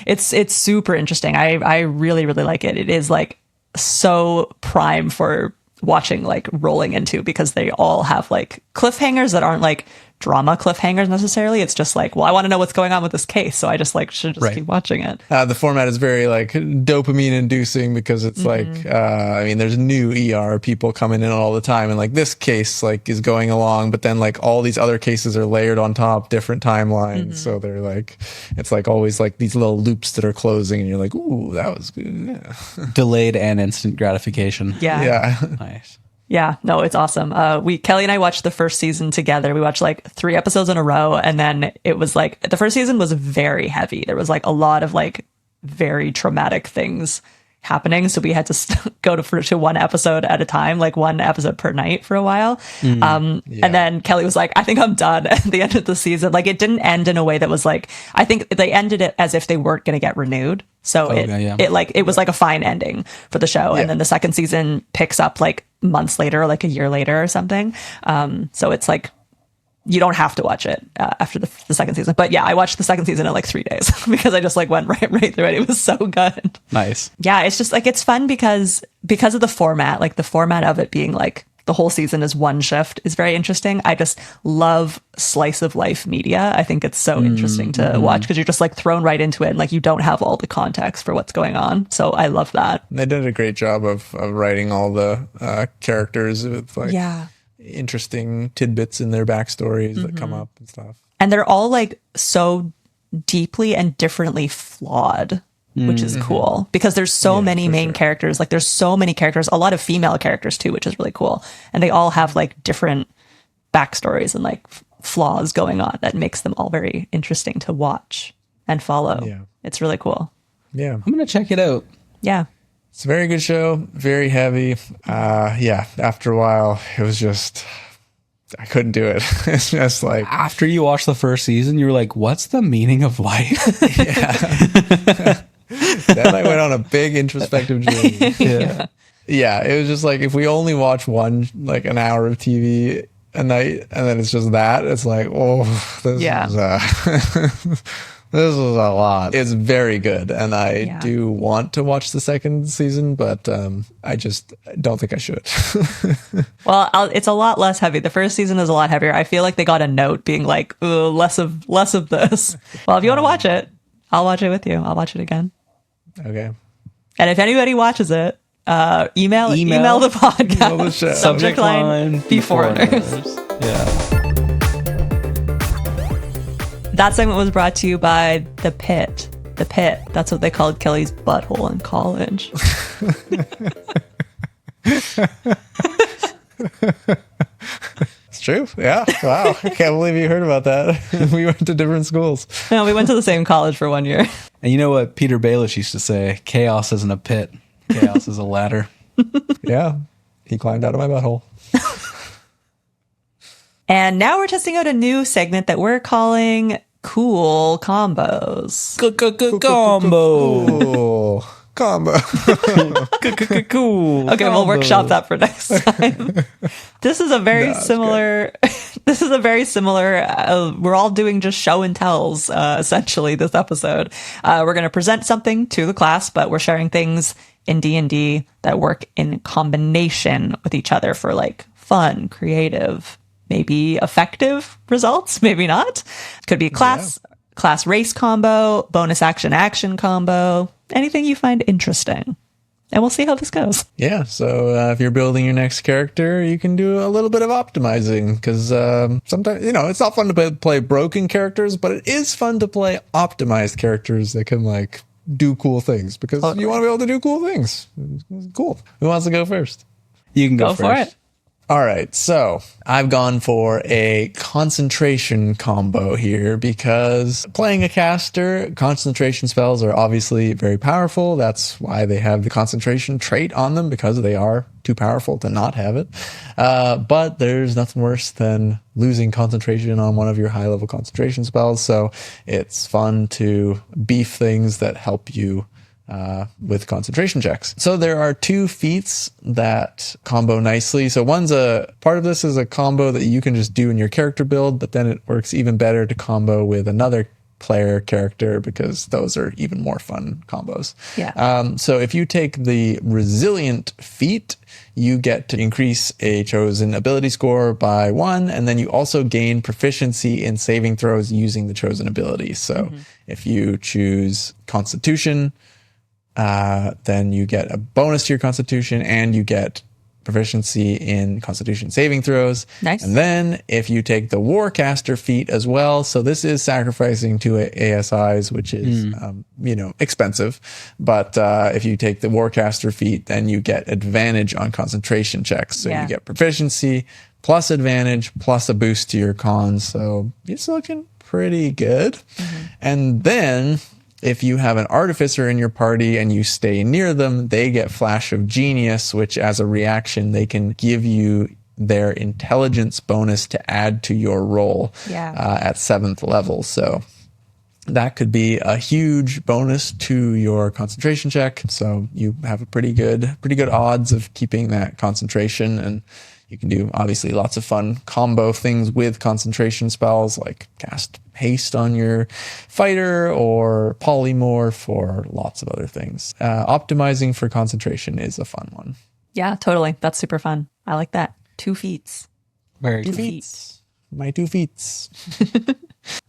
It's super interesting. I really, really like it. It is like so prime for watching, like rolling into, because they all have like cliffhangers that aren't like drama cliffhangers necessarily. It's just like, well, I want to know what's going on with this case, so I just like should just keep watching it. The format is very like dopamine inducing because it's like I mean, there's new ER people coming in all the time, and like this case like is going along, but then like all these other cases are layered on top, different timelines. So they're like, it's like always like these little loops that are closing, and you're like, ooh, that was good. Yeah. Delayed and instant gratification. Yeah. Nice. Yeah, no, it's awesome. Kelly and I watched the first season together. We watched like 3 episodes in a row, and then it was like the first season was very heavy. There was like a lot of like very traumatic things happening, so we had to go to one episode at a time, like one episode per night for a while. And then Kelly was like, I think I'm done at the end of the season. Like, it didn't end in a way that was like, I think they ended it as if they weren't going to get renewed. So it was like a fine ending for the show. And then the second season picks up like months later, like a year later or something. So it's like, you don't have to watch it after the second season. But yeah, I watched the second season in like 3 days because I just like went right through it. It was so good. Nice. Yeah, it's just like, it's fun because of the format, like the format of it being like the whole season is one shift is very interesting. I just love slice of life media. I think it's so interesting to watch because you're just like thrown right into it, and like you don't have all the context for what's going on. So I love that. They did a great job of writing all the characters with like interesting tidbits in their backstories that come up and stuff. And they're all like so deeply and differently flawed, which is cool because there's so many main characters. Like there's so many characters, a lot of female characters too, which is really cool. And they all have like different backstories and like flaws going on that makes them all very interesting to watch and follow. Yeah. It's really cool. Yeah. I'm going to check it out. Yeah. It's a very good show, very heavy. After a while, it was just, I couldn't do it. It's just like... After you watched the first season, you were like, what's the meaning of life? Then I went on a big introspective journey. Yeah, it was just like, if we only watch like an hour of TV a night, and then it's just that, it's like, oh, this is... This was a lot. It's very good, and I do want to watch the second season, but I just don't think I should. Well, it's a lot less heavy. The first season is a lot heavier. I feel like they got a note being like, "Ooh, less of this." Well, if you want to watch it, I'll watch it with you. I'll watch it again. Okay. And if anybody watches it, email the podcast. Email the show. Subject line, be foreigners. Yeah. That segment was brought to you by The Pit. The Pit. That's what they called Kelly's butthole in college. It's true. Yeah. Wow. I can't believe you heard about that. We went to different schools. No, we went to the same college for 1 year. And you know what Peter Baelish used to say? Chaos isn't a pit. Chaos is a ladder. Yeah. He climbed out of my butthole. And now we're testing out a new segment that we're calling Cool Combos. Combo. Cool. Combo. Cool. Okay, we'll workshop that for next time. This is a very similar. This is a very similar. We're all doing just show and tells, essentially. This episode, we're going to present something to the class, but we're sharing things in D&D that work in combination with each other for like fun, creative, maybe effective results. Maybe not. Could be class race combo, bonus action combo. Anything you find interesting. And we'll see how this goes. Yeah. So if you're building your next character, you can do a little bit of optimizing because sometimes, it's not fun to play broken characters, but it is fun to play optimized characters that can like do cool things because you want to be able to do cool things. Cool. Who wants to go first? You can go for first. it. All right, so I've gone for a concentration combo here because playing a caster, concentration spells are obviously very powerful. That's why they have the concentration trait on them, because they are too powerful to not have it. But there's nothing worse than losing concentration on one of your high-level concentration spells, so it's fun to beef things that help you with concentration checks. So there are 2 feats that combo nicely. So one's a part of this is a combo that you can just do in your character build, but then it works even better to combo with another player character because those are even more fun combos. Yeah. So if you take the resilient feat, you get to increase a chosen ability score by 1, and then you also gain proficiency in saving throws using the chosen ability. So if you choose Constitution, then you get a bonus to your Constitution and you get proficiency in Constitution saving throws. Nice. And then if you take the Warcaster feat as well, so this is sacrificing to ASIs, which is, expensive. But if you take the Warcaster feat, then you get advantage on concentration checks. So you get proficiency plus advantage plus a boost to your cons. So it's looking pretty good. And then if you have an artificer in your party and you stay near them, they get Flash of Genius, which as a reaction, they can give you their intelligence bonus to add to your roll at 7th level. So that could be a huge bonus to your concentration check. So you have a pretty good odds of keeping that concentration, and you can do obviously lots of fun combo things with concentration spells, like cast haste on your fighter or polymorph or lots of other things. Optimizing for concentration is a fun one. Yeah, totally. That's super fun. I like that. 2 feats. Very 2 good. feats. My 2 feats.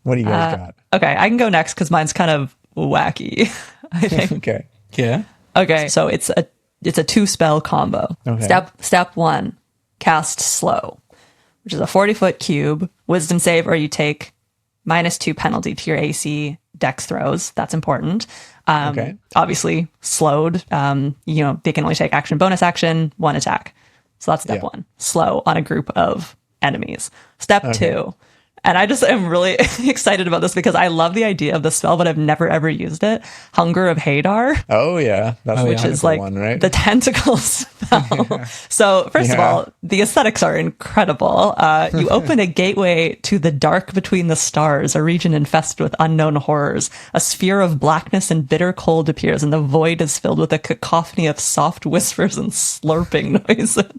What do you guys got? Okay, I can go next because mine's kind of wacky, I think. Okay. Yeah. Okay, so it's a 2-spell combo. Okay. Step 1, cast slow, which is a 40-foot cube, wisdom save, or you take -2 penalty to your AC dex throws. That's important. Okay. Obviously slowed. They can only take action, bonus action, 1 attack. So that's step 1. Slow on a group of enemies. Step 2. And I just am really excited about this because I love the idea of the spell, but I've never ever used it. Hunger of Hadar. Oh yeah, that's Which is like one, right? the tentacle spell. So first of all, the aesthetics are incredible. You open a gateway to the dark between the stars, a region infested with unknown horrors. A sphere of blackness and bitter cold appears, and the void is filled with a cacophony of soft whispers and slurping noises.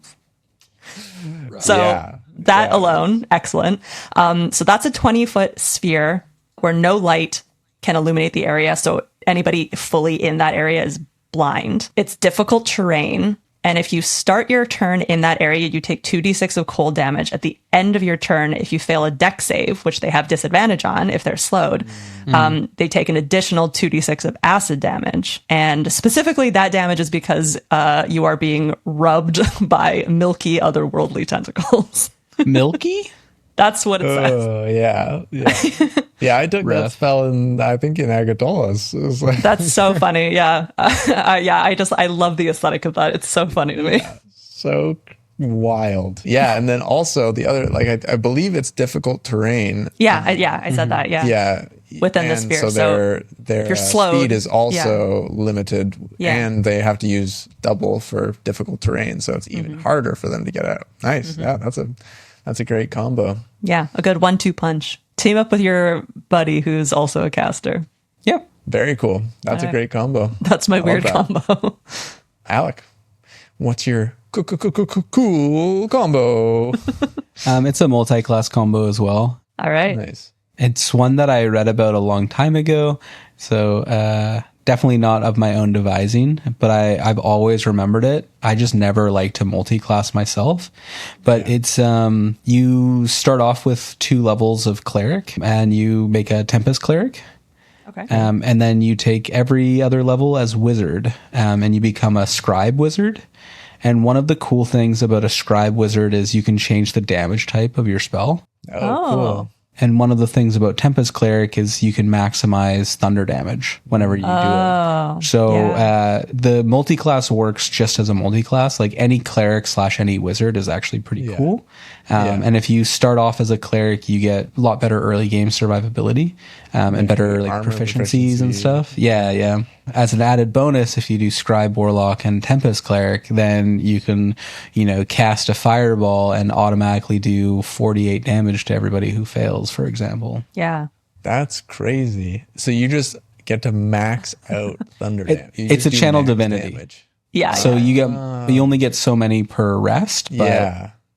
So that alone, excellent. So that's a 20-foot sphere where no light can illuminate the area. So anybody fully in that area is blind. It's difficult terrain. And if you start your turn in that area, you take 2d6 of cold damage. At the end of your turn, if you fail a dex save, which they have disadvantage on if they're slowed, they take an additional 2d6 of acid damage. And specifically, that damage is because you are being rubbed by milky otherworldly tentacles. Milky? That's what it says. Oh, yeah. I took that spell in, I think, in Agatola's. It was like, That's so funny. Yeah. I love the aesthetic of that. It's so funny to me. so wild. Yeah. And then also the other, like, I believe it's difficult terrain. I said that. Yeah. Yeah. Within the sphere. So their you're slowed. speed is also limited, Yeah. and they have to use double for difficult terrain. So it's even harder for them to get out. Nice. Yeah. That's a great combo. Yeah. A good 1-2 punch. Team up with your buddy who's also a caster. Yep. Very cool. That's a great combo. That's my weird combo. Alec, what's your cool combo? It's a multi-class combo as well. All right. Nice. It's one that I read about a long time ago. So definitely not of my own devising, but I've always remembered it. I just never like to multi-class myself. But it's you start off with 2 levels of cleric, and you make a Tempest cleric. Okay. And then you take every other level as wizard, and you become a scribe wizard. And one of the cool things about a scribe wizard is you can change the damage type of your spell. Oh, cool. And one of the things about Tempest Cleric is you can maximize thunder damage whenever you do it. So the multi-class works just as a multi-class. Like any cleric / any wizard is actually pretty cool. And if you start off as a cleric, you get a lot better early game survivability and better like proficiencies and stuff. Yeah. As an added bonus, if you do Scribe Warlock and Tempest Cleric, then you can, cast a fireball and automatically do 48 damage to everybody who fails, for example. Yeah. That's crazy. So you just get to max out thunder damage. It's a channel divinity. Damage. Yeah. So you only get so many per rest,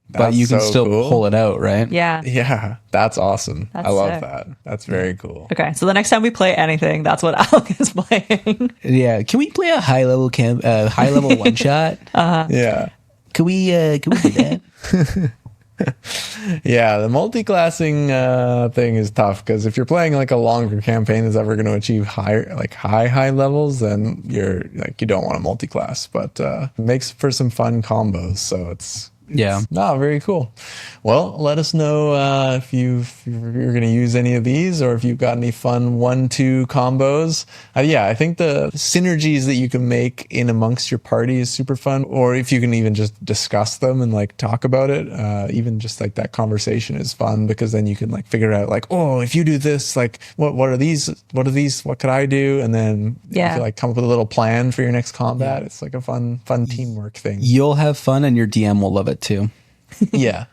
but you can still pull it out, right? Yeah. Yeah, that's awesome. That's I love sick. that. That's very cool. Okay. So the next time we play anything, that's what Alec is playing. Yeah. Can we play a high level one shot? Yeah. Can we do that? Yeah, the multi-classing thing is tough because if you're playing like a longer campaign that's ever going to achieve high levels, then you don't want to multi-class, but it makes for some fun combos. So it's very cool. Well, let us know if you're going to use any of these or if you've got any fun 1-2 combos. I think the synergies that you can make in amongst your party is super fun, or if you can even just discuss them and like talk about it, even just like that conversation is fun because then you can like figure out like, oh, if you do this, like what are these, what could I do? And then you can like come up with a little plan for your next combat. It's like a fun teamwork thing. You'll have fun and your DM will love it too. Yeah.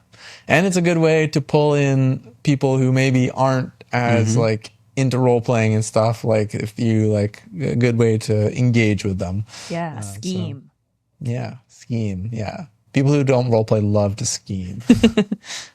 And it's a good way to pull in people who maybe aren't as like into role playing and stuff. Like if you like a good way to engage with them. Yeah. Scheme. Scheme. Yeah. People who don't role play love to scheme.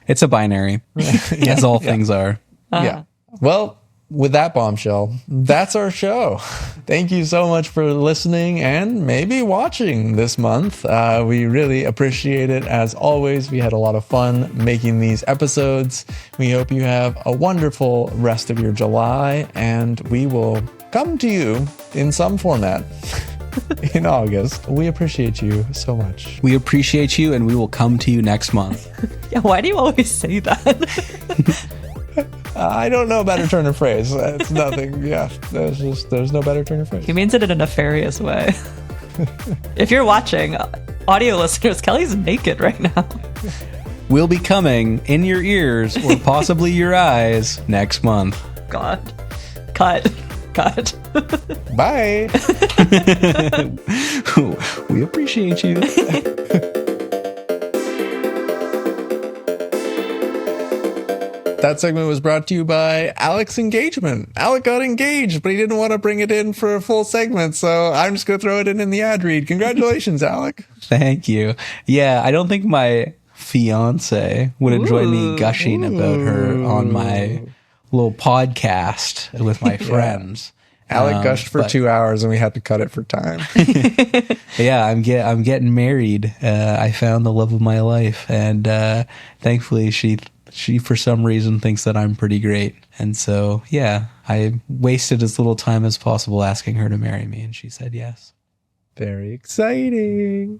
It's a binary, as all things are. Yeah. Well, with that bombshell, that's our show. Thank you so much for listening and maybe watching this month. We really appreciate it. As always, we had a lot of fun making these episodes. We hope you have a wonderful rest of your July, and we will come to you in some format in August. We appreciate you so much. We appreciate you, and we will come to you next month. Yeah, why do you always say that? I don't know a better turn of phrase. It's nothing. Yeah, there's no better turn of phrase. He means it in a nefarious way. If you're watching, audio listeners, Kelly's naked right now. We'll be coming in your ears or possibly your eyes next month. God. Cut. Bye. We appreciate you. That segment was brought to you by Alec's engagement. Alec got engaged, but he didn't want to bring it in for a full segment, so I'm just going to throw it in the ad read. Congratulations, Alec. Thank you. Yeah, I don't think my fiance would enjoy me gushing about her on my little podcast with my friends. Alec gushed for 2 hours and we had to cut it for time. Yeah, I'm getting married. I found the love of my life, and thankfully she for some reason thinks that I'm pretty great. And so, yeah, I wasted as little time as possible asking her to marry me, and she said yes. Very exciting.